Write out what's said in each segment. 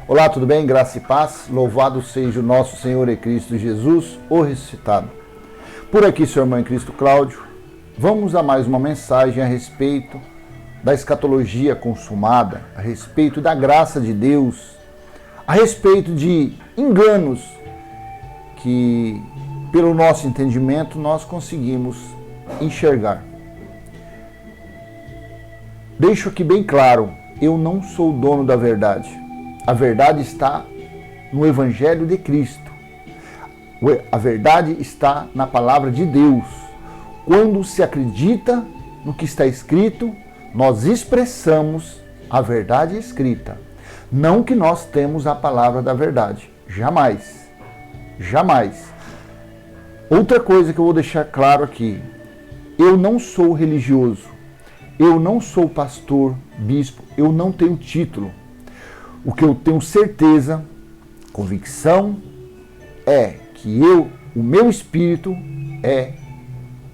Olá, tudo bem? Graça e paz. Louvado seja o nosso Senhor e Cristo Jesus, o ressuscitado. Por aqui, seu irmão em Cristo Cláudio, vamos a mais uma mensagem a respeito da escatologia consumada, a respeito da graça de Deus, a respeito de enganos que, pelo nosso entendimento, nós conseguimos enxergar. Deixo aqui bem claro, eu não sou o dono da verdade. A verdade está no Evangelho de Cristo. A verdade está na palavra de Deus. Quando se acredita no que está escrito, nós expressamos a verdade escrita. Não que nós temos a palavra da verdade. Jamais. Jamais. Outra coisa que eu vou deixar claro aqui. Eu não sou religioso. Eu não sou pastor, bispo. Eu não tenho título. O que eu tenho certeza, convicção, é que o meu espírito é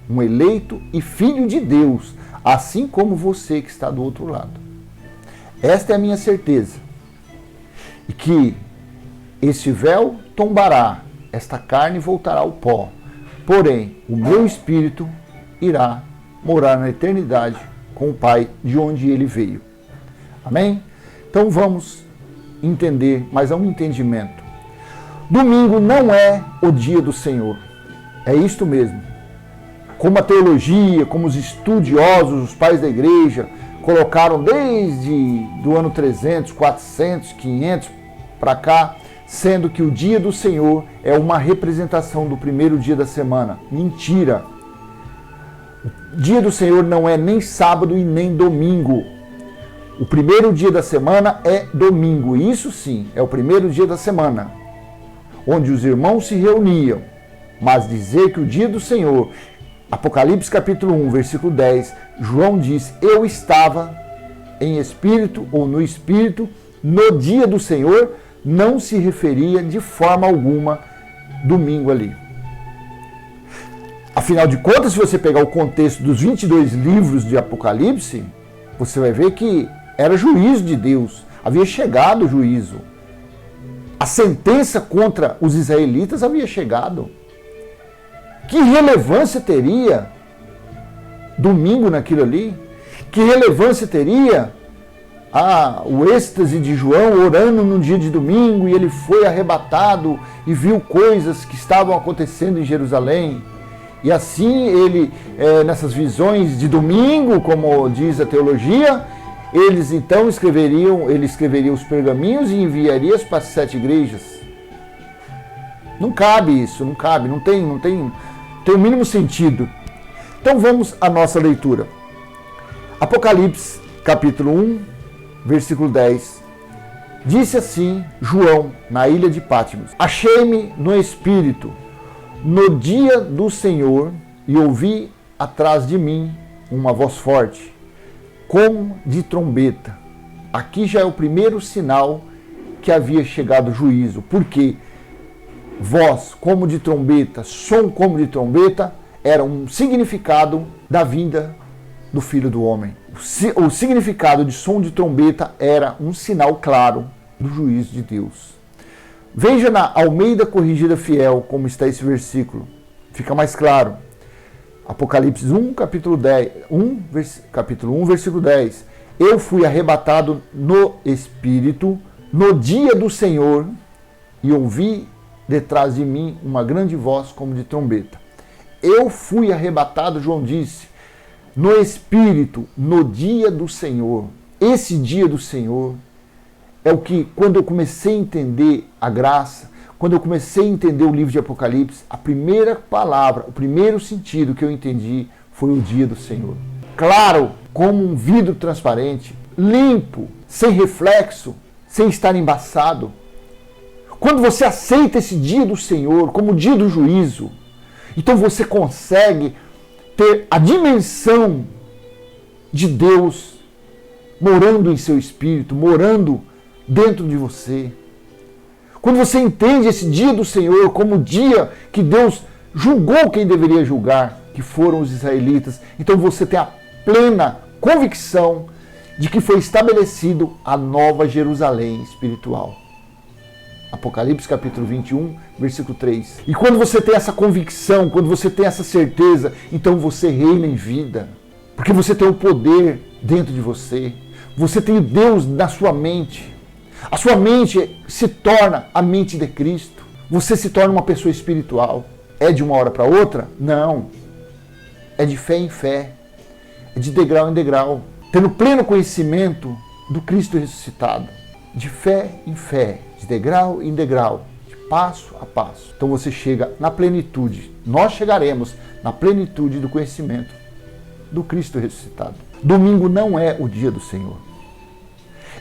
um eleito e filho de Deus, assim como você que está do outro lado. Esta é a minha certeza. E que esse véu tombará, esta carne voltará ao pó. Porém, o meu espírito irá morar na eternidade com o Pai de onde ele veio. Amém? Então vamos entender, mas é um entendimento. Domingo não é o dia do Senhor. É isto mesmo. Como a teologia, como os estudiosos, os pais da igreja, colocaram desde do ano 300, 400, 500 para cá, sendo que o dia do Senhor é uma representação do primeiro dia da semana. Mentira! O dia do Senhor não é nem sábado e nem domingo. O primeiro dia da semana é domingo, isso sim, é o primeiro dia da semana, onde os irmãos se reuniam. Mas dizer que o dia do Senhor, Apocalipse capítulo 1, versículo 10, João diz, eu estava em espírito ou no espírito no dia do Senhor, não se referia de forma alguma domingo ali. Afinal de contas, se você pegar o contexto dos 22 livros de Apocalipse, você vai ver que era juízo de Deus, havia chegado o juízo. A sentença contra os israelitas havia chegado. Que relevância teria domingo naquilo ali? Que relevância teria o êxtase de João orando no dia de domingo e ele foi arrebatado e viu coisas que estavam acontecendo em Jerusalém? E assim ele, nessas visões de domingo, como diz a teologia, ele escreveria os pergaminhos e enviaria para as 7 igrejas. Não cabe isso, não cabe, não tem o mínimo sentido. Então vamos à nossa leitura. Apocalipse, capítulo 1, versículo 10. Disse assim João, na ilha de Patmos: achei-me no Espírito, no dia do Senhor, e ouvi atrás de mim uma voz forte, como de trombeta. Aqui já é o primeiro sinal que havia chegado o juízo, porque voz como de trombeta, som como de trombeta, era um significado da vinda do Filho do Homem. O significado de som de trombeta era um sinal claro do juízo de Deus. Veja na Almeida Corrigida Fiel como está esse versículo. Fica mais claro. Apocalipse 1, capítulo 1, versículo 10. Eu fui arrebatado no Espírito, no dia do Senhor, e ouvi detrás de mim uma grande voz como de trombeta. Eu fui arrebatado, João disse, no Espírito, no dia do Senhor. Esse dia do Senhor é o que, quando eu comecei a entender a graça, quando eu comecei a entender o livro de Apocalipse, a primeira palavra, o primeiro sentido que eu entendi foi o dia do Senhor. Claro, como um vidro transparente, limpo, sem reflexo, sem estar embaçado. Quando você aceita esse dia do Senhor como o dia do juízo, então você consegue ter a dimensão de Deus morando em seu espírito, morando dentro de você. Quando você entende esse dia do Senhor como o dia que Deus julgou quem deveria julgar, que foram os israelitas, então você tem a plena convicção de que foi estabelecido a nova Jerusalém espiritual. Apocalipse capítulo 21, versículo 3. E quando você tem essa convicção, quando você tem essa certeza, então você reina em vida. Porque você tem o poder dentro de você. Você tem Deus na sua mente. A sua mente se torna a mente de Cristo. Você se torna uma pessoa espiritual. É de uma hora para outra? Não. É de fé em fé. É de degrau em degrau. Tendo pleno conhecimento do Cristo ressuscitado. De fé em fé. De degrau em degrau. De passo a passo. Então você chega na plenitude. Nós chegaremos na plenitude do conhecimento do Cristo ressuscitado. Domingo não é o dia do Senhor.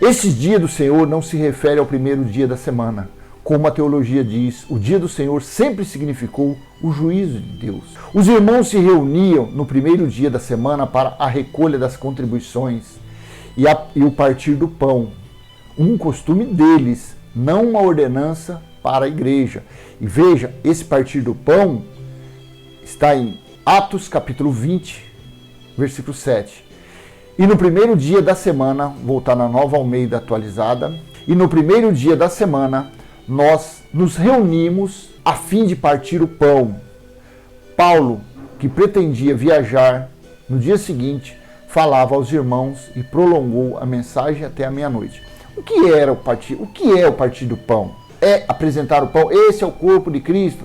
Esse dia do Senhor não se refere ao primeiro dia da semana. Como a teologia diz, o dia do Senhor sempre significou o juízo de Deus. Os irmãos se reuniam no primeiro dia da semana para a recolha das contribuições e o partir do pão. Um costume deles, não uma ordenança para a igreja. E veja, esse partir do pão está em Atos capítulo 20, versículo 7. E no primeiro dia da semana, voltar na Nova Almeida atualizada, e no primeiro dia da semana, nós nos reunimos a fim de partir o pão. Paulo, que pretendia viajar no dia seguinte, falava aos irmãos e prolongou a mensagem até a meia-noite. O que era o partir? O que é o partir do pão? É apresentar o pão? Esse é o corpo de Cristo?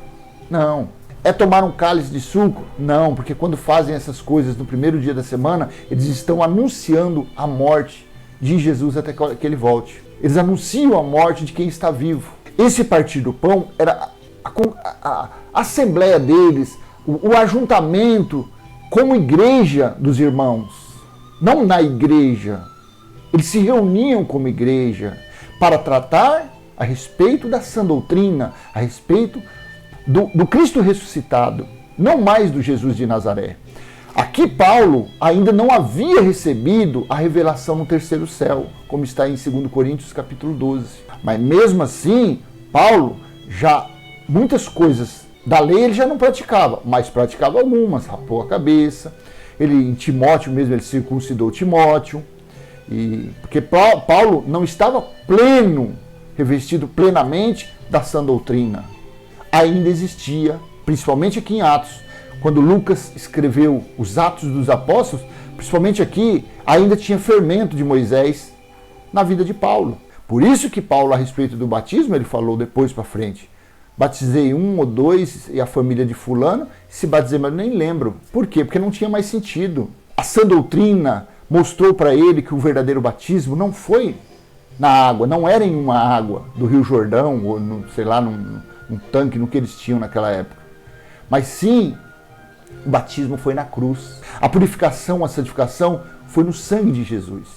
Não. É tomar um cálice de suco? Não, porque quando fazem essas coisas no primeiro dia da semana, eles estão anunciando a morte de Jesus até que ele volte. Eles anunciam a morte de quem está vivo. Esse partir do pão era a assembleia deles, o ajuntamento como igreja dos irmãos. Não na igreja. Eles se reuniam como igreja para tratar a respeito da sã doutrina, a respeito do Cristo ressuscitado, não mais do Jesus de Nazaré. Aqui Paulo ainda não havia recebido a revelação no terceiro céu, como está em 2 Coríntios capítulo 12. Mas mesmo assim, Paulo já, muitas coisas da lei ele já não praticava, mas praticava algumas, rapou a cabeça. Ele, em Timóteo mesmo, ele circuncidou Timóteo. Porque Paulo não estava pleno, revestido plenamente da sã doutrina. Ainda existia, principalmente aqui em Atos, quando Lucas escreveu os Atos dos Apóstolos, principalmente aqui, ainda tinha fermento de Moisés na vida de Paulo. Por isso que Paulo, a respeito do batismo, ele falou depois para frente, batizei 1 ou 2 e a família de fulano, se batizei, mas eu nem lembro. Por quê? Porque não tinha mais sentido. A sã doutrina mostrou para ele que o verdadeiro batismo não foi na água, não era em uma água do Rio Jordão, ou sei lá, num tanque, no que eles tinham naquela época. Mas sim, o batismo foi na cruz. A purificação, a santificação foi no sangue de Jesus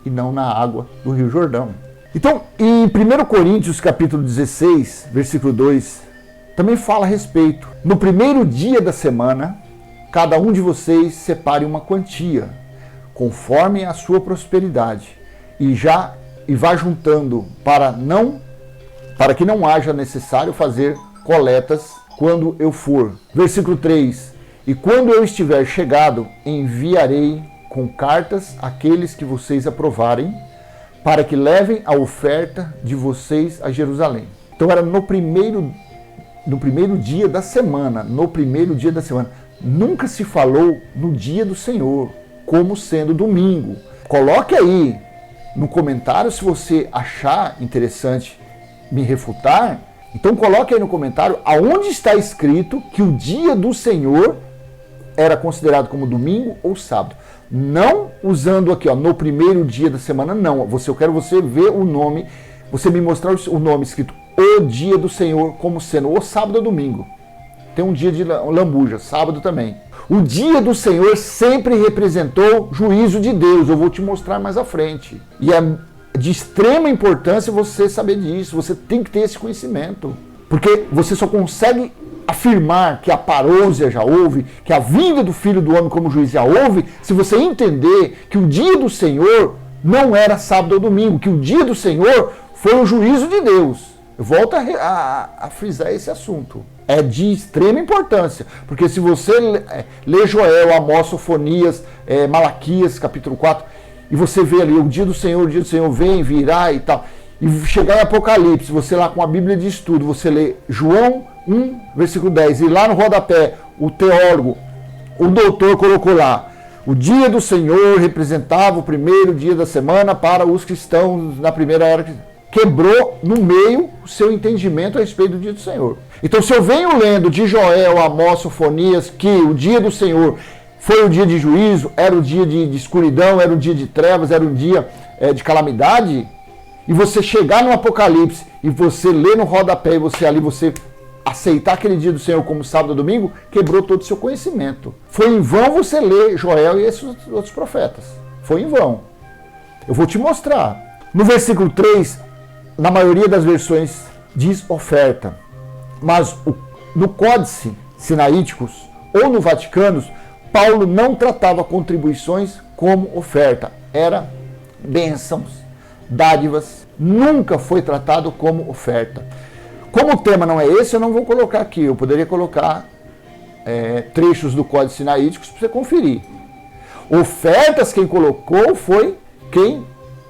e não na água do Rio Jordão. Então, em 1 Coríntios capítulo 16, versículo 2, também fala a respeito. No primeiro dia da semana, cada um de vocês separe uma quantia, conforme a sua prosperidade, e vá juntando para que não haja necessário fazer coletas quando eu for. Versículo 3. E quando eu estiver chegado, enviarei com cartas aqueles que vocês aprovarem, para que levem a oferta de vocês a Jerusalém. Então era no primeiro dia da semana, Nunca se falou no dia do Senhor, como sendo domingo. Coloque aí no comentário se você achar interessante me refutar. Então coloque aí no comentário aonde está escrito que o dia do Senhor era considerado como domingo ou sábado. Não usando aqui, no primeiro dia da semana, não. Eu quero você ver o nome, você me mostrar o nome escrito o dia do Senhor como sendo o sábado ou domingo. Tem um dia de lambuja, sábado também. O dia do Senhor sempre representou juízo de Deus. Eu vou te mostrar mais à frente. E é de extrema importância você saber disso. Você tem que ter esse conhecimento. Porque você só consegue afirmar que a parousia já houve, que a vinda do Filho do Homem como juiz já houve, se você entender que o dia do Senhor não era sábado ou domingo, que o dia do Senhor foi o juízo de Deus. Eu volto a frisar esse assunto. É de extrema importância, porque se você lê Joel, Amós, Sofonias, Malaquias, capítulo 4, e você vê ali o dia do Senhor vem, virá e tal, e chegar em Apocalipse, você lá com a Bíblia de estudo, você lê João 1, versículo 10, e lá no rodapé, o teólogo, o doutor colocou lá, o dia do Senhor representava o primeiro dia da semana para os cristãos na primeira era. Quebrou no meio o seu entendimento a respeito do dia do Senhor. Então, se eu venho lendo de Joel, Amós, Sofonias, que o dia do Senhor foi o dia de juízo, era o dia de escuridão, era o dia de trevas, era o dia de calamidade, e você chegar no Apocalipse e você ler no rodapé e você aceitar aquele dia do Senhor como sábado ou domingo, quebrou todo o seu conhecimento. Foi em vão você ler Joel e esses outros profetas. Foi em vão. Eu vou te mostrar. No versículo 3, na maioria das versões diz oferta. Mas no Códice Sinaíticos ou no Vaticano, Paulo não tratava contribuições como oferta. Era bênçãos, dádivas. Nunca foi tratado como oferta. Como o tema não é esse, eu não vou colocar aqui. Eu poderia colocar trechos do Códice Sinaíticos para você conferir. Ofertas quem colocou foi quem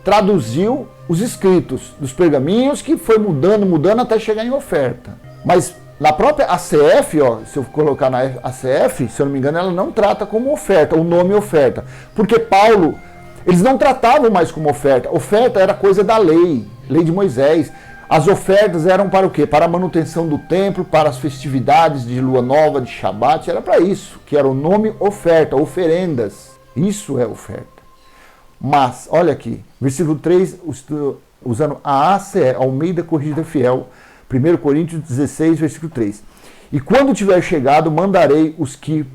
traduziu os escritos dos pergaminhos, que foi mudando até chegar em oferta. Mas na própria ACF, se eu colocar na ACF, se eu não me engano, ela não trata como oferta, o nome oferta. Porque Paulo, eles não tratavam mais como oferta. Oferta era coisa da lei de Moisés. As ofertas eram para o quê? Para a manutenção do templo, para as festividades de lua nova, de Shabat, era para isso, que era o nome oferta, oferendas. Isso é oferta. Mas, olha aqui, versículo 3, usando a ACE, Almeida Corrigida Fiel, 1 Coríntios 16, versículo 3. E quando tiver chegado, mandarei os que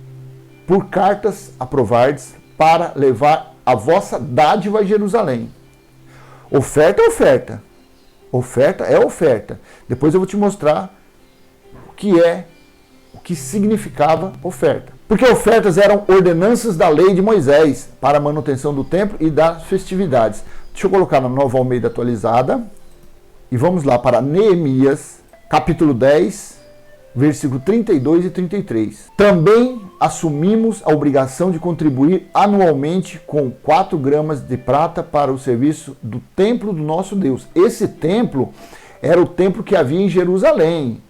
por cartas aprovardes para levar a vossa dádiva a Jerusalém. Oferta é oferta. Oferta é oferta. Depois eu vou te mostrar o que significava oferta. Porque ofertas eram ordenanças da lei de Moisés para a manutenção do templo e das festividades. Deixa eu colocar na Nova Almeida atualizada. E vamos lá para Neemias, capítulo 10, versículo 32 e 33. Também assumimos a obrigação de contribuir anualmente com 4 gramas de prata para o serviço do templo do nosso Deus. Esse templo era o templo que havia em Jerusalém,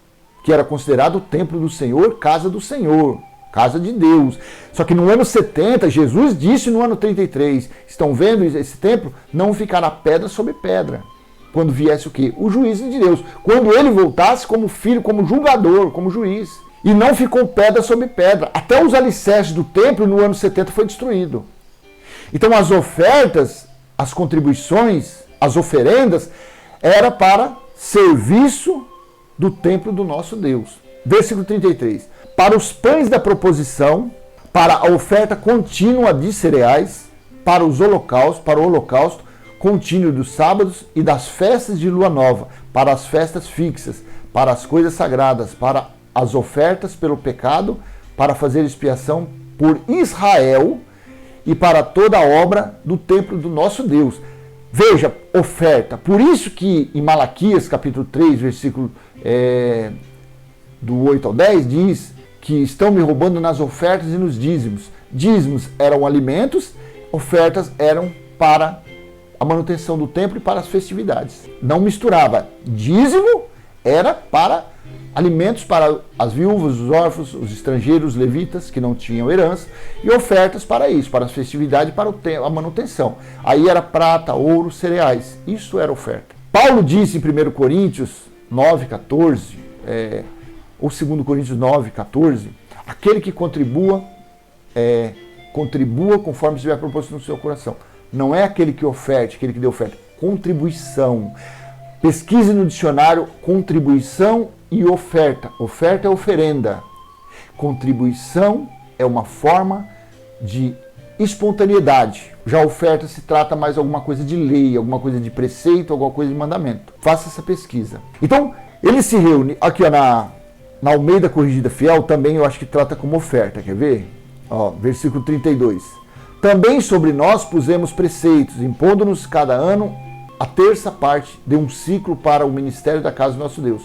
que era considerado o templo do Senhor, casa do Senhor, casa de Deus. Só que no ano 70, Jesus disse no ano 33, estão vendo esse templo? Não ficará pedra sobre pedra. Quando viesse o quê? O juízo de Deus. Quando ele voltasse como filho, como julgador, como juiz. E não ficou pedra sobre pedra. Até os alicerces do templo no ano 70 foi destruído. Então as ofertas, as contribuições, as oferendas, era para serviço do templo do nosso Deus. Versículo 33. Para os pães da proposição, para a oferta contínua de cereais, para o holocausto contínuo dos sábados e das festas de lua nova, para as festas fixas, para as coisas sagradas, para as ofertas pelo pecado, para fazer expiação por Israel e para toda a obra do templo do nosso Deus. Veja, oferta. Por isso que em Malaquias, capítulo 3, versículo do 8 ao 10, diz que estão me roubando nas ofertas e nos dízimos. Dízimos eram alimentos, ofertas eram para a manutenção do templo e para as festividades. Não misturava. Dízimo era para alimentos para as viúvas, os órfãos, os estrangeiros, os levitas que não tinham herança, e ofertas para isso, para as festividades e para a manutenção. Aí era prata, ouro, cereais. Isso era oferta. Paulo disse em 1 Coríntios 9, 14, ou 2 Coríntios 9, 14, aquele que contribua conforme estiver proposto no seu coração. Não é aquele que oferte, aquele que dê oferta. Contribuição. Pesquise no dicionário contribuição e oferta. Oferta é oferenda. Contribuição é uma forma de espontaneidade. Já oferta se trata mais de alguma coisa de lei, alguma coisa de preceito, alguma coisa de mandamento. Faça essa pesquisa. Então, ele se reúne aqui na Almeida Corrigida Fiel, também eu acho que trata como oferta. Quer ver? Versículo 32. Também sobre nós pusemos preceitos, impondo-nos cada ano a terça parte de um ciclo para o ministério da casa do nosso Deus.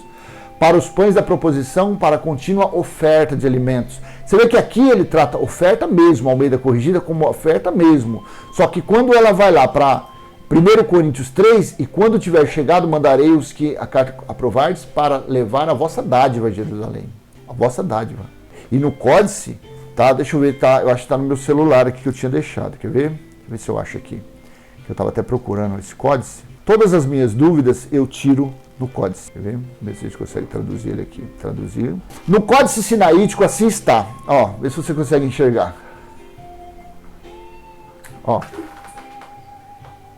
Para os pães da proposição, para a contínua oferta de alimentos. Você vê que aqui ele trata oferta mesmo, Almeida Corrigida, como oferta mesmo. Só que quando ela vai lá para 1 Coríntios 3, e quando tiver chegado, mandarei os que a carta aprovardes para levar a vossa dádiva a Jerusalém. A vossa dádiva. E no códice, tá? Deixa eu ver, tá? Eu acho que está no meu celular aqui que eu tinha deixado. Quer ver? Deixa eu ver se eu acho aqui. Eu estava até procurando esse códice. Todas as minhas dúvidas eu tiro do códice. Quer ver? Vê se a gente consegue traduzir ele aqui. Traduzir. No códice sinaítico assim está. Ó, vê se você consegue enxergar. Ó.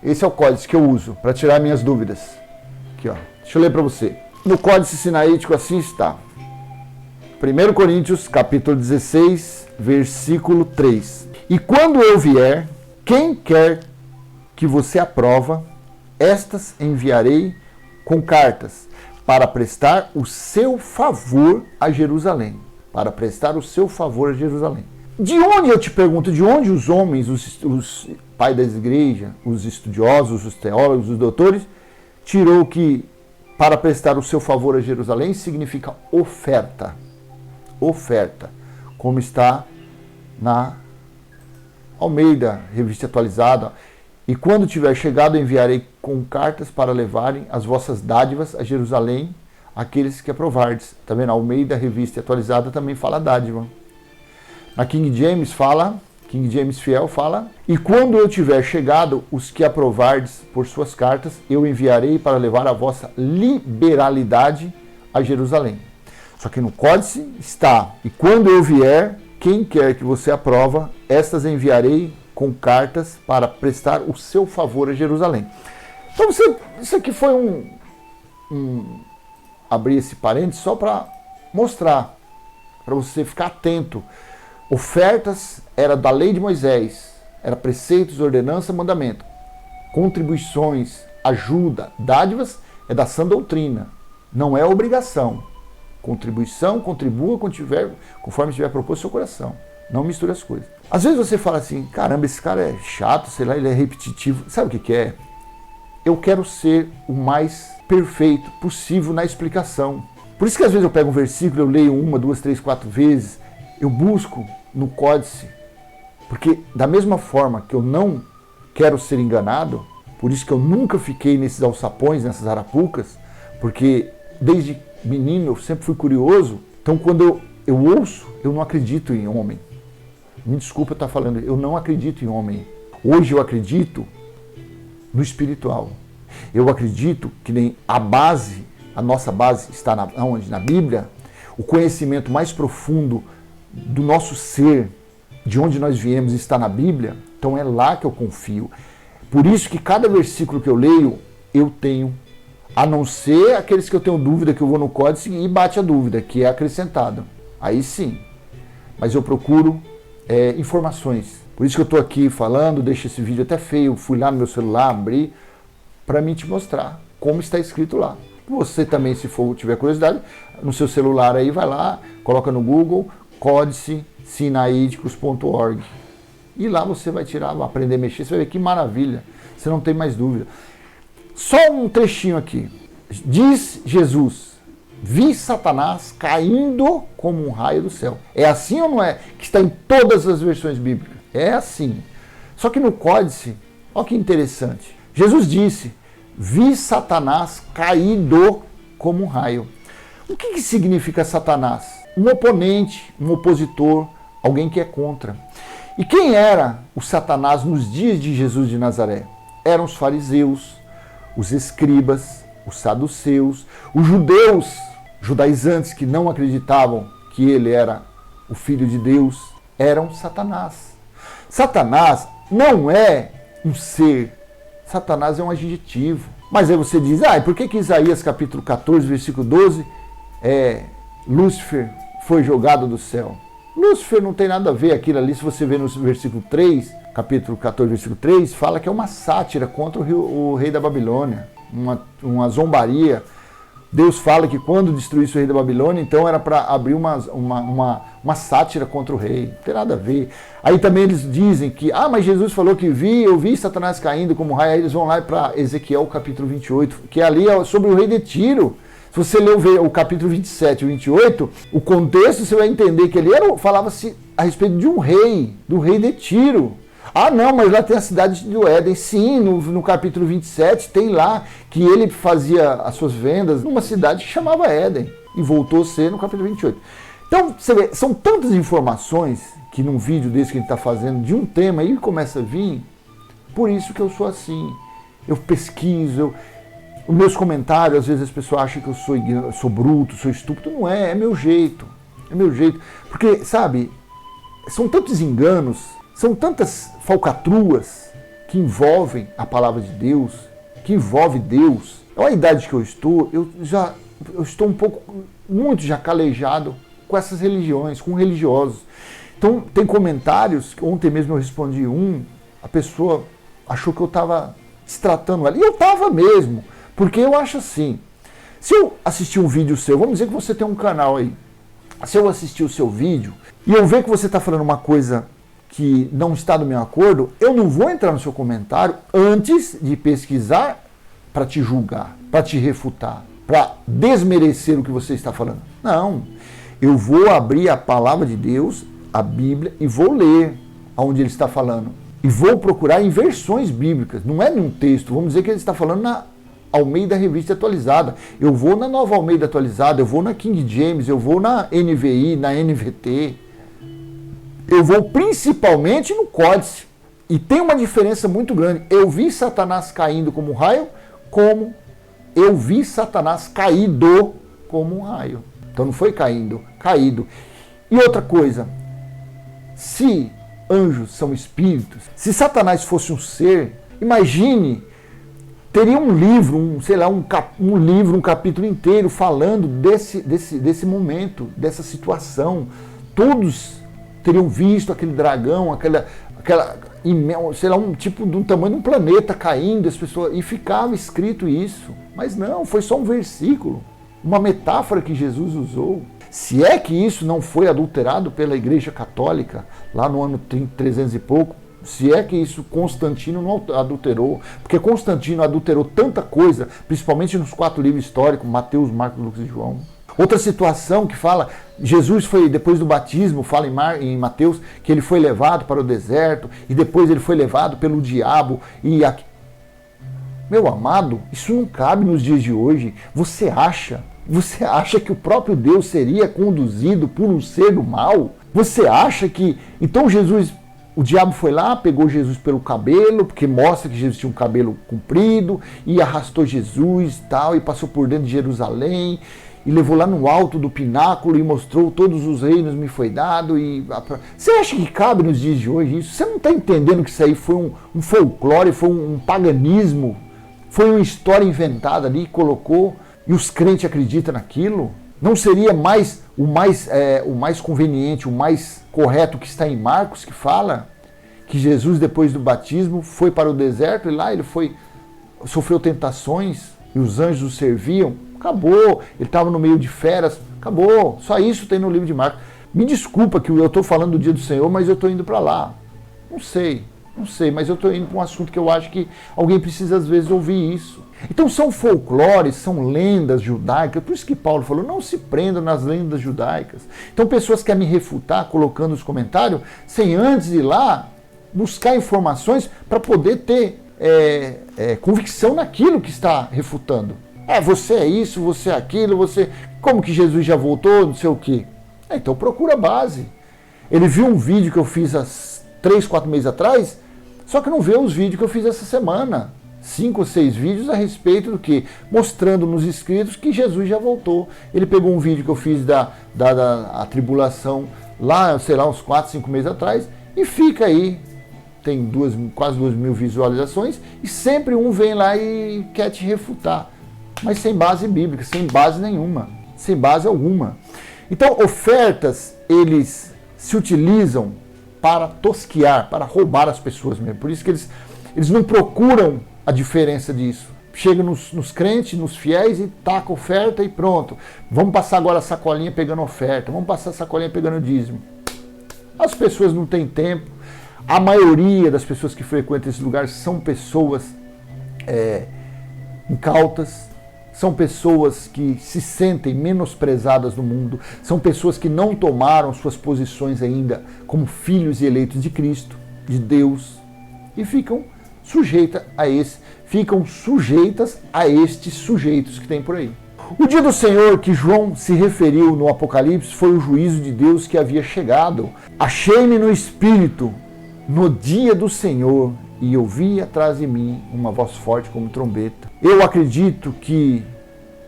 Esse é o códice que eu uso para tirar minhas dúvidas. Aqui, ó. Deixa eu ler para você. No códice sinaítico assim está. 1 Coríntios, capítulo 16, versículo 3. E quando eu vier, quem quer que você aprova, estas enviarei com cartas, para prestar o seu favor a Jerusalém. Para prestar o seu favor a Jerusalém. De onde, eu te pergunto, de onde os homens, os pais da igreja, os estudiosos, os teólogos, os doutores, tirou que para prestar o seu favor a Jerusalém significa oferta. Oferta, como está na Almeida, revista atualizada. E quando tiver chegado, enviarei com cartas para levarem as vossas dádivas a Jerusalém, aqueles que aprovardes. Tá vendo? Almeida, revista atualizada, também fala dádiva. Na King James fala, King James Fiel fala, e quando eu tiver chegado, os que aprovardes por suas cartas, eu enviarei para levar a vossa liberalidade a Jerusalém. Só que no códice está, e quando eu vier, quem quer que você aprova, estas enviarei com cartas para prestar o seu favor a Jerusalém. Então isso aqui foi abrir esse parênteses só para mostrar, para você ficar atento. Ofertas era da lei de Moisés, era preceitos, ordenança, mandamento. Contribuições, ajuda, dádivas é da sã doutrina, não é obrigação. Contribuição, contribua conforme tiver proposto seu coração. Não misture as coisas. Às vezes você fala assim, caramba, esse cara é chato, sei lá, ele é repetitivo. Sabe o que é? Eu quero ser o mais perfeito possível na explicação. Por isso que às vezes eu pego um versículo, eu leio 1, 2, 3, 4 vezes, eu busco no códice, porque da mesma forma que eu não quero ser enganado, por isso que eu nunca fiquei nesses alçapões, nessas arapucas, porque desde menino eu sempre fui curioso, então quando eu ouço, eu não acredito em homem. Me desculpa eu estar falando, eu não acredito em homem. Hoje eu acredito no espiritual. Eu acredito que nem a nossa base está onde? Na Bíblia. O conhecimento mais profundo do nosso ser, de onde nós viemos, está na Bíblia. Então é lá que eu confio. Por isso que cada versículo que eu leio, eu tenho, a não ser aqueles que eu tenho dúvida, que eu vou no códice e bate a dúvida, que é acrescentado. Aí sim. Mas eu procuro informações. Por isso que eu estou aqui falando, deixo esse vídeo até feio, fui lá no meu celular, abri, para mim te mostrar como está escrito lá. Você também, se for tiver curiosidade, no seu celular aí, vai lá, coloca no Google, códice sinaíticos.org. E lá você vai tirar, vai aprender a mexer, você vai ver que maravilha, você não tem mais dúvida. Só um trechinho aqui. Diz Jesus, vi Satanás caindo como um raio do céu. É assim ou não é? Que está em todas as versões bíblicas. É assim. Só que no códice, olha que interessante. Jesus disse, vi Satanás caído como um raio. O que significa Satanás? Um oponente, um opositor, alguém que é contra. E quem era o Satanás nos dias de Jesus de Nazaré? Eram os fariseus, os escribas, os saduceus, os judeus, judaizantes que não acreditavam que ele era o Filho de Deus, eram Satanás. Satanás não é um ser, Satanás é um adjetivo. Mas aí você diz, e por que Isaías capítulo 14, versículo 12, Lúcifer foi jogado do céu? Lúcifer não tem nada a ver aquilo ali, se você vê no versículo 3, capítulo 14, versículo 3, fala que é uma sátira contra o rei da Babilônia, uma zombaria. Deus fala que quando destruísse o rei da Babilônia, então era para abrir uma sátira contra o rei. Não tem nada a ver. Aí também eles dizem que, mas Jesus falou que eu vi Satanás caindo como raio. Aí eles vão lá para Ezequiel capítulo 28, que ali é sobre o rei de Tiro. Se você ler o capítulo 27 e 28, o contexto você vai entender que ele falava-se a respeito de um rei, do rei de Tiro. Ah, não, mas lá tem a cidade do Éden. Sim, no capítulo 27 tem lá que ele fazia as suas vendas numa cidade que chamava Éden. E voltou a ser no capítulo 28. Então, você vê, são tantas informações que num vídeo desse que a gente está fazendo de um tema aí começa a vir. Por isso que eu sou assim. Eu pesquiso, os meus comentários, às vezes as pessoas acham que eu sou bruto, sou estúpido. Não é, é meu jeito. É meu jeito. Porque, sabe, são tantos enganos, são tantas falcatruas que envolvem a palavra de Deus, que envolve Deus. Olha a idade que eu estou estou um pouco, muito já calejado com essas religiões, com religiosos. Então, tem comentários, ontem mesmo eu respondi a pessoa achou que eu estava destratando ela. E eu estava mesmo, porque eu acho assim, se eu assistir um vídeo seu, vamos dizer que você tem um canal aí, se eu assistir o seu vídeo e eu ver que você está falando uma coisa que não está do meu acordo, eu não vou entrar no seu comentário antes de pesquisar para te julgar, para te refutar, para desmerecer o que você está falando. Não, eu vou abrir a palavra de Deus, a Bíblia, e vou ler aonde ele está falando. E vou procurar em versões bíblicas, não é num texto, vamos dizer que ele está falando na Almeida Revista Atualizada. Eu vou na Nova Almeida Atualizada, eu vou na King James, eu vou na NVI, na NVT. Eu vou principalmente no Códice. E tem uma diferença muito grande. Eu vi Satanás caindo como um raio, como eu vi Satanás caído como um raio. Então não foi caindo, caído. E outra coisa, se anjos são espíritos, se Satanás fosse um ser, imagine, teria um livro, um capítulo inteiro falando desse momento, dessa situação. Todos teriam visto aquele dragão, um tipo do tamanho de um planeta caindo, as pessoas, e ficava escrito isso. Mas não, foi só um versículo, uma metáfora que Jesus usou. Se é que isso não foi adulterado pela Igreja Católica, lá no ano 300 e pouco, se é que isso Constantino não adulterou, porque Constantino adulterou tanta coisa, principalmente nos 4 livros históricos, Mateus, Marcos, Lucas e João. Outra situação que fala, Jesus foi, depois do batismo, fala em Mateus, que ele foi levado para o deserto, e depois ele foi levado pelo diabo, Meu amado, isso não cabe nos dias de hoje. Você acha que o próprio Deus seria conduzido por um ser do mal? Você acha que... Então o diabo foi lá, pegou Jesus pelo cabelo, porque mostra que Jesus tinha um cabelo comprido, e arrastou Jesus e passou por dentro de Jerusalém, e levou lá no alto do pináculo e mostrou todos os reinos me foi dado. Você acha que cabe nos dias de hoje isso? Você não está entendendo que isso aí foi um folclore, foi um paganismo, foi uma história inventada ali, colocou... E os crentes acreditam naquilo? Não seria o mais conveniente, o mais correto que está em Marcos, que fala que Jesus, depois do batismo, foi para o deserto e lá ele sofreu tentações e os anjos o serviam? Acabou. Ele estava no meio de feras. Acabou. Só isso tem no livro de Marcos. Me desculpa que eu estou falando do dia do Senhor, mas eu estou indo para lá. Não sei, mas eu estou indo para um assunto que eu acho que alguém precisa às vezes ouvir isso. Então são folclores, são lendas judaicas, por isso que Paulo falou, não se prendam nas lendas judaicas. Então pessoas querem me refutar colocando nos comentários, sem antes ir lá buscar informações para poder ter convicção naquilo que está refutando. Você é isso, você é aquilo, como que Jesus já voltou, não sei o quê. Então procura a base. Ele viu um vídeo que eu fiz há 3, 4 meses atrás, só que não vê os vídeos que eu fiz essa semana. 5 ou 6 vídeos a respeito do que? Mostrando nos inscritos que Jesus já voltou. Ele pegou um vídeo que eu fiz da tribulação lá, sei lá, uns 4, 5 meses atrás, e fica aí. Tem quase 2.000 visualizações, e sempre um vem lá e quer te refutar. Mas sem base bíblica, sem base nenhuma, sem base alguma. Então, ofertas, eles se utilizam para tosquear, para roubar as pessoas mesmo. Por isso que eles não procuram a diferença disso. Chega nos crentes, nos fiéis e taca oferta e pronto. Vamos passar agora a sacolinha pegando oferta, vamos passar a sacolinha pegando dízimo. As pessoas não têm tempo. A maioria das pessoas que frequentam esses lugares são pessoas incautas, são pessoas que se sentem menosprezadas no mundo, são pessoas que não tomaram suas posições ainda como filhos e eleitos de Cristo. de Deus e ficam sujeitas a estes sujeitos que tem por aí. O dia do Senhor que João se referiu no Apocalipse foi o juízo de Deus que havia chegado. Achei-me no Espírito no dia do Senhor e ouvi atrás de mim uma voz forte como trombeta. Eu acredito que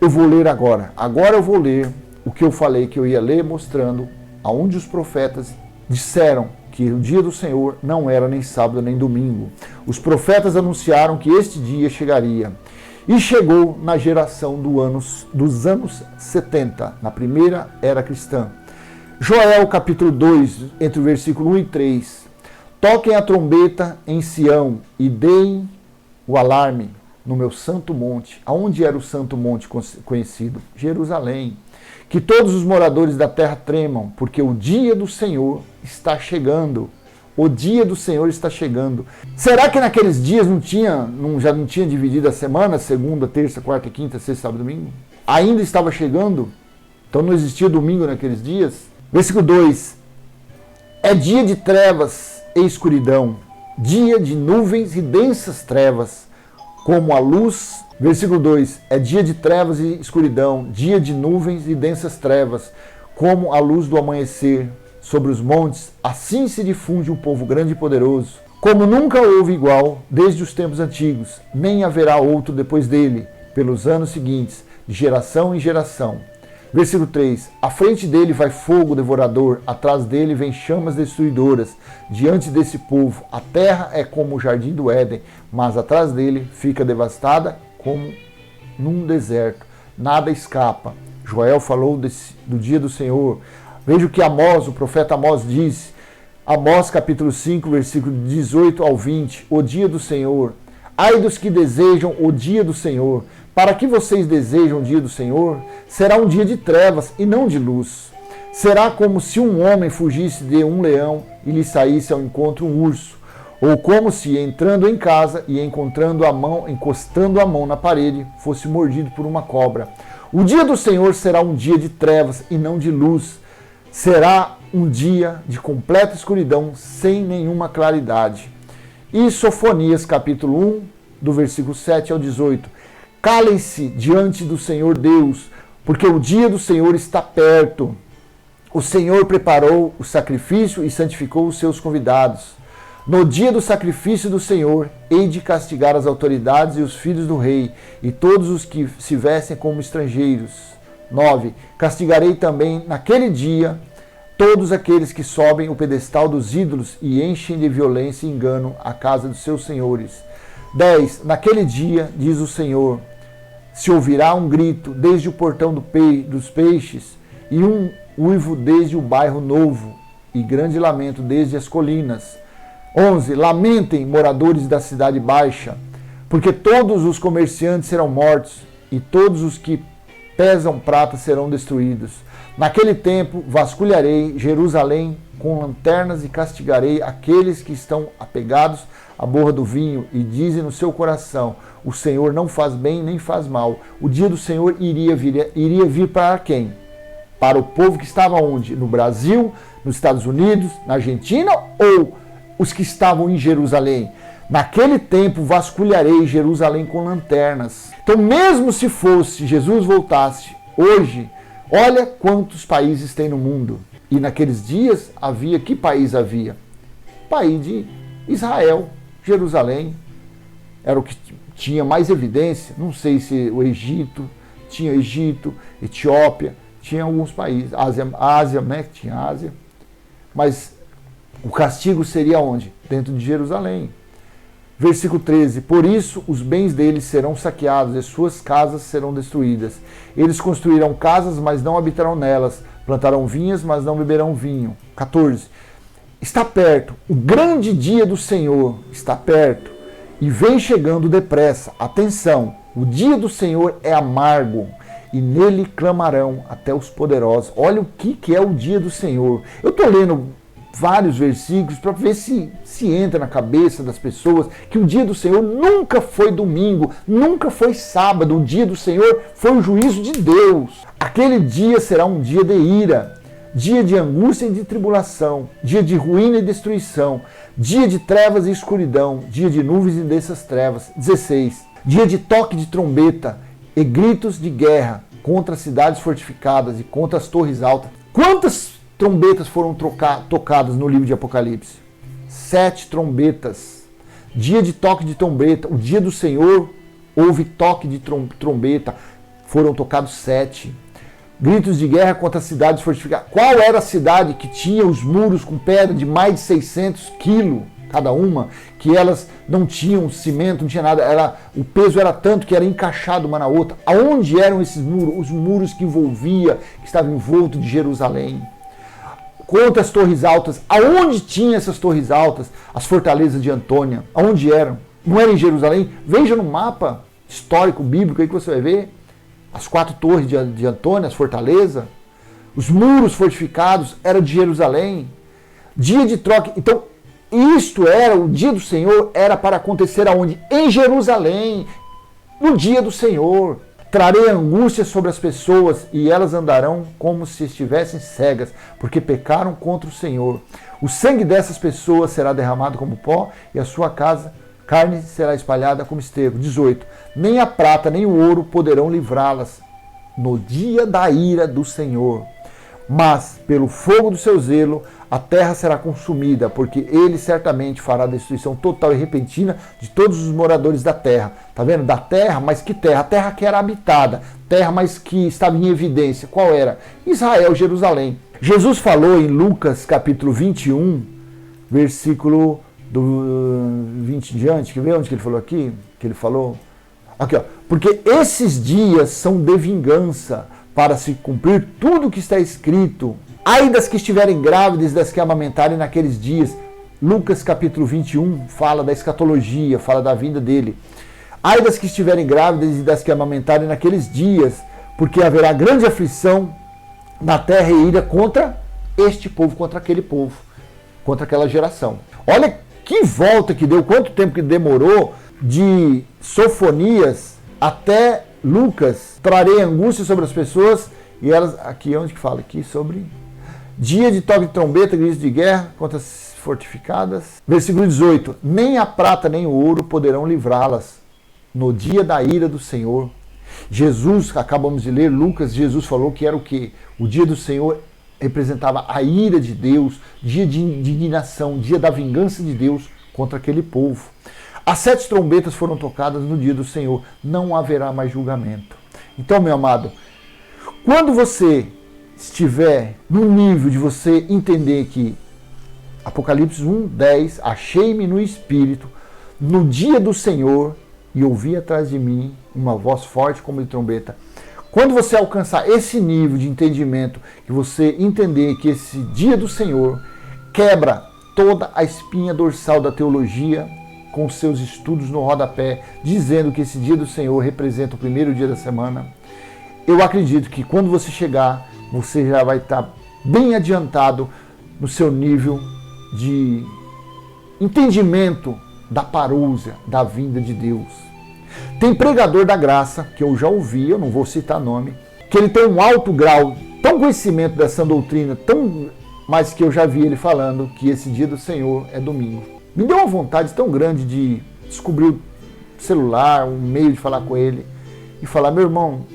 eu vou ler agora. Agora eu vou ler o que eu falei que eu ia ler, mostrando aonde os profetas disseram que o dia do Senhor não era nem sábado nem domingo. Os profetas anunciaram que este dia chegaria. E chegou na geração dos anos 70, na primeira era cristã. Joel capítulo 2, entre o versículo 1 e 3. Toquem a trombeta em Sião e deem o alarme no meu santo monte. Aonde era o santo monte conhecido? Jerusalém. Que todos os moradores da terra tremam, porque o dia do Senhor está chegando. O dia do Senhor está chegando. Será que naqueles dias já não tinha dividido a semana? Segunda, terça, quarta, quinta, sexta, sábado, domingo? Ainda estava chegando? Então não existia domingo naqueles dias? Versículo 2. É dia de trevas e escuridão, dia de nuvens e densas trevas, como a luz. Versículo 2. É dia de trevas e escuridão, dia de nuvens e densas trevas, como a luz do amanhecer. Sobre os montes, assim se difunde um povo grande e poderoso, como nunca houve igual desde os tempos antigos, nem haverá outro depois dele, pelos anos seguintes, de geração em geração. Versículo 3. À frente dele vai fogo devorador, atrás dele vem chamas destruidoras. Diante desse povo, a terra é como o jardim do Éden, mas atrás dele fica devastada como num deserto. Nada escapa. Joel falou do dia do Senhor. Veja o que Amós, o profeta Amós disse. Amós capítulo 5, versículo 18 ao 20. O dia do Senhor. Ai dos que desejam o dia do Senhor. Para que vocês desejam o dia do Senhor? Será um dia de trevas e não de luz. Será como se um homem fugisse de um leão e lhe saísse ao encontro um urso. Ou como se, entrando em casa e encostando a mão na parede, fosse mordido por uma cobra. O dia do Senhor será um dia de trevas e não de luz. Será um dia de completa escuridão, sem nenhuma claridade. E Sofonias capítulo 1, do versículo 7 ao 18. Calem-se diante do Senhor Deus, porque o dia do Senhor está perto. O Senhor preparou o sacrifício e santificou os seus convidados. No dia do sacrifício do Senhor, hei de castigar as autoridades e os filhos do rei, e todos os que se vestem como estrangeiros. 9. Castigarei também naquele dia todos aqueles que sobem o pedestal dos ídolos e enchem de violência e engano a casa dos seus senhores. 10. Naquele dia, diz o Senhor, se ouvirá um grito desde o portão dos peixes e um uivo desde o bairro novo e grande lamento desde as colinas. 11. Lamentem, moradores da cidade baixa, porque todos os comerciantes serão mortos e todos os que pesam prata serão destruídos. Naquele tempo vasculharei Jerusalém com lanternas e castigarei aqueles que estão apegados à borra do vinho e dizem no seu coração, o Senhor não faz bem nem faz mal. O dia do Senhor iria vir para quem? Para o povo que estava onde? No Brasil, nos Estados Unidos, na Argentina ou os que estavam em Jerusalém? Naquele tempo vasculharei Jerusalém com lanternas. Então, mesmo se Jesus voltasse hoje, olha quantos países tem no mundo. E naqueles dias que país havia? País de Israel, Jerusalém. Era o que tinha mais evidência. Não sei se o Egito, tinha Egito, Etiópia, tinha alguns países. Ásia, né? Tinha Ásia. Mas o castigo seria onde? Dentro de Jerusalém. Versículo 13. Por isso os bens deles serão saqueados e suas casas serão destruídas. Eles construirão casas, mas não habitarão nelas. Plantarão vinhas, mas não beberão vinho. 14. Está perto. O grande dia do Senhor está perto e vem chegando depressa. Atenção. O dia do Senhor é amargo e nele clamarão até os poderosos. Olha o que é o dia do Senhor. Eu estou lendo vários versículos para ver se entra na cabeça das pessoas que o dia do Senhor nunca foi domingo, nunca foi sábado. O dia do Senhor foi o juízo de Deus. Aquele dia será um dia de ira, dia de angústia e de tribulação, dia de ruína e destruição, dia de trevas e escuridão, dia de nuvens e densas trevas. 16. Dia de toque de trombeta e gritos de guerra contra as cidades fortificadas e contra as torres altas. Quantas trombetas foram tocadas no livro de Apocalipse? 7 trombetas. Dia de toque de trombeta, o dia do Senhor, houve toque de trombeta, foram tocados 7. Gritos de guerra contra as cidades fortificadas. Qual era a cidade que tinha os muros com pedra de mais de 600 quilos cada uma, que elas não tinham cimento, não tinha nada, o peso era tanto que era encaixado uma na outra? Aonde eram esses muros? Os muros que que estavam envoltos de Jerusalém. Contra as torres altas, aonde tinha essas torres altas? As fortalezas de Antônia, aonde eram? Não era em Jerusalém? Veja no mapa histórico, bíblico, aí que você vai ver. As 4 torres de Antônia, as fortalezas. Os muros fortificados eram de Jerusalém. Dia de troca. Então, isto era, o dia do Senhor era para acontecer aonde? Em Jerusalém. No dia do Senhor. Trarei angústia sobre as pessoas e elas andarão como se estivessem cegas, porque pecaram contra o Senhor. O sangue dessas pessoas será derramado como pó e a sua carne será espalhada como esterco. 18. Nem a prata nem o ouro poderão livrá-las no dia da ira do Senhor. Mas pelo fogo do seu zelo a terra será consumida, porque ele certamente fará destruição total e repentina de todos os moradores da terra. Tá vendo? Da terra, mas que terra? A terra que era habitada, terra mas que estava em evidência. Qual era? Israel, Jerusalém. Jesus falou em Lucas capítulo 21, versículo do 20 em diante. Quer ver onde que ele falou aqui? Que ele falou? Aqui, ó. Porque esses dias são de vingança, para se cumprir tudo o que está escrito. Ai das que estiverem grávidas, das que amamentarem naqueles dias. Lucas capítulo 21 fala da escatologia, fala da vinda dele. Ai das que estiverem grávidas e das que amamentarem naqueles dias, porque haverá grande aflição na terra e ira contra este povo, contra aquele povo, contra aquela geração. Olha que volta que deu, quanto tempo que demorou de Sofonias até Lucas. Trarei angústia sobre as pessoas e elas, aqui onde que fala? Aqui sobre dia de toque de trombeta, gritos de guerra contra as fortificadas. Versículo 18. Nem a prata nem o ouro poderão livrá-las no dia da ira do Senhor. Jesus, acabamos de ler, Lucas, Jesus falou que era o quê? O dia do Senhor representava a ira de Deus, dia de indignação, dia da vingança de Deus contra aquele povo. As 7 trombetas foram tocadas no dia do Senhor. Não haverá mais julgamento. Então, meu amado, quando você estiver no nível de você entender que Apocalipse 1:10, achei-me no Espírito, no dia do Senhor, e ouvi atrás de mim uma voz forte como de trombeta. Quando você alcançar esse nível de entendimento, que você entender que esse dia do Senhor quebra toda a espinha dorsal da teologia, com seus estudos no rodapé, dizendo que esse dia do Senhor representa o primeiro dia da semana, eu acredito que quando você chegar, você já vai estar bem adiantado no seu nível de entendimento da parúzia, da vinda de Deus. Tem pregador da graça, que eu já ouvi, eu não vou citar nome, que ele tem um alto grau, tão conhecimento dessa doutrina, mas que eu já vi ele falando que esse dia do Senhor é domingo. Me deu uma vontade tão grande de descobrir o celular, um meio de falar com ele e falar: meu irmão,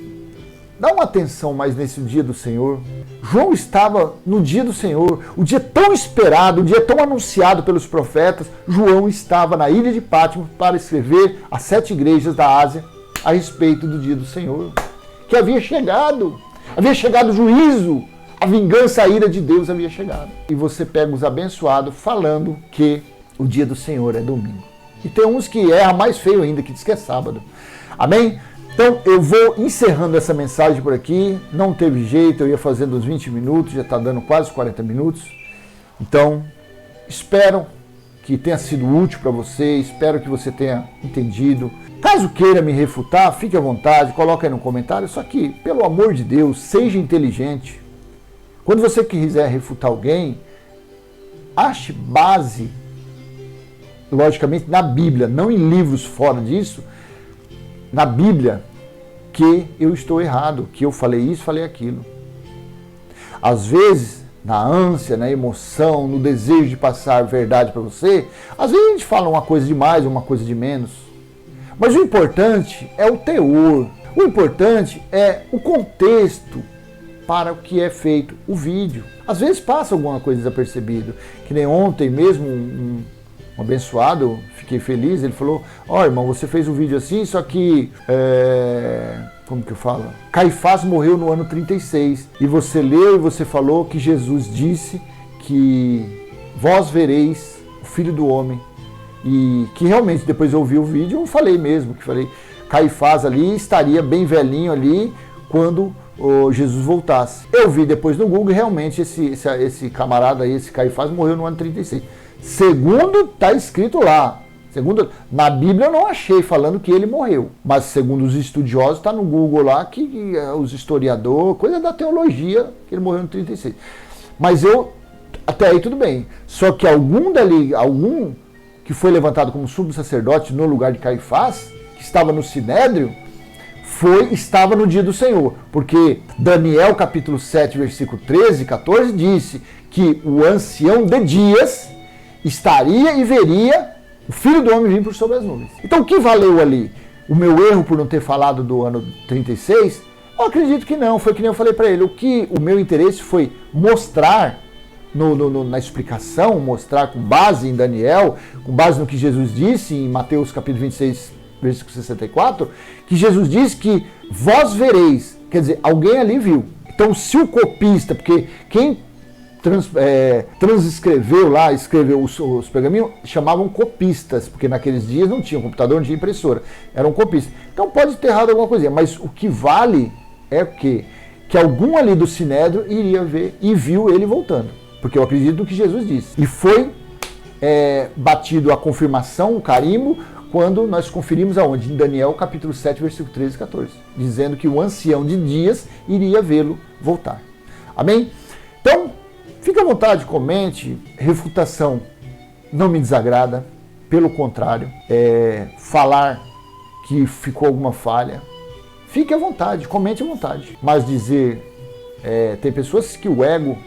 dá uma atenção mais nesse dia do Senhor. João estava no dia do Senhor, o dia tão esperado, o dia tão anunciado pelos profetas. João estava na ilha de Patmos para escrever às 7 igrejas da Ásia a respeito do dia do Senhor, que havia chegado o juízo, a vingança, a ira de Deus havia chegado. E você pega os abençoados falando que o dia do Senhor é domingo. E tem uns que erram mais feio ainda, que diz que é sábado. Amém? Então eu vou encerrando essa mensagem por aqui. Não teve jeito, eu ia fazendo uns 20 minutos, já está dando quase 40 minutos. Então, espero que tenha sido útil para você, espero que você tenha entendido. Caso queira me refutar, fique à vontade, coloque aí no comentário. Só que, pelo amor de Deus, seja inteligente. Quando você quiser refutar alguém, ache base, logicamente, na Bíblia, não em livros fora disso, na Bíblia, que eu estou errado, que eu falei isso, falei aquilo. Às vezes, na ânsia, na emoção, no desejo de passar a verdade para você, às vezes a gente fala uma coisa de mais, uma coisa de menos. Mas o importante é o teor, o importante é o contexto para o que é feito o vídeo. Às vezes passa alguma coisa desapercebido, que nem ontem mesmo um abençoado, fiquei feliz, ele falou, ó irmão, você fez um vídeo assim, só que, como que eu falo? Caifás morreu no ano 36, e você leu e você falou que Jesus disse que vós vereis o Filho do Homem, e que realmente depois eu ouvi o vídeo, eu falei mesmo, que falei, Caifás ali estaria bem velhinho ali, quando Jesus voltasse. Eu vi depois no Google, realmente esse camarada aí, esse Caifás, morreu no ano 36. Segundo está escrito lá. Na Bíblia eu não achei falando que ele morreu. Mas segundo os estudiosos, está no Google lá, que os historiadores, coisa da teologia, que ele morreu no 36. Mas até aí tudo bem. Só que algum que foi levantado como sumo sacerdote no lugar de Caifás, que estava no Sinédrio, estava no dia do Senhor, porque Daniel capítulo 7, versículo 13 e 14 disse que o ancião de dias estaria e veria o Filho do Homem vir por sobre as nuvens. Então o que valeu ali? O meu erro por não ter falado do ano 36? Eu acredito que não, foi que nem eu falei para ele. O meu interesse foi mostrar na explicação, mostrar com base em Daniel, com base no que Jesus disse em Mateus capítulo 26, versículo 64, que Jesus diz que vós vereis, quer dizer, alguém ali viu. Então, se o copista, porque quem transescreveu lá, escreveu os pergaminhos, chamavam copistas, porque naqueles dias não tinha computador, não tinha impressora, eram copistas. Então pode ter errado alguma coisinha, mas o que vale é o quê? Que algum ali do Sinédrio iria ver e viu ele voltando, porque eu acredito no que Jesus disse. E foi batido a confirmação, o carimbo, quando nós conferimos aonde? Em Daniel capítulo 7, versículo 13 e 14, dizendo que o ancião de dias iria vê-lo voltar. Amém? Então, fique à vontade, comente, refutação não me desagrada, pelo contrário, falar que ficou alguma falha, fique à vontade, comente à vontade, mas dizer, tem pessoas que o ego,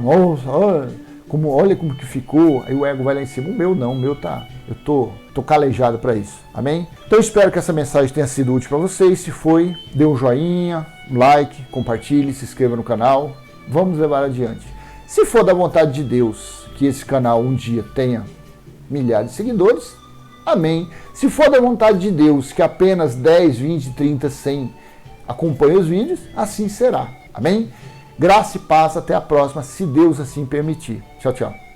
nossa, olha como que ficou, aí o ego vai lá em cima, o meu tá, eu tô calejado para isso, amém? Então espero que essa mensagem tenha sido útil para vocês, se foi, dê um joinha, um like, compartilhe, se inscreva no canal, vamos levar adiante. Se for da vontade de Deus que esse canal um dia tenha milhares de seguidores, amém. Se for da vontade de Deus que apenas 10, 20, 30, 100 acompanhem os vídeos, assim será, amém? Graça e paz, até a próxima, se Deus assim permitir. Tchau, tchau.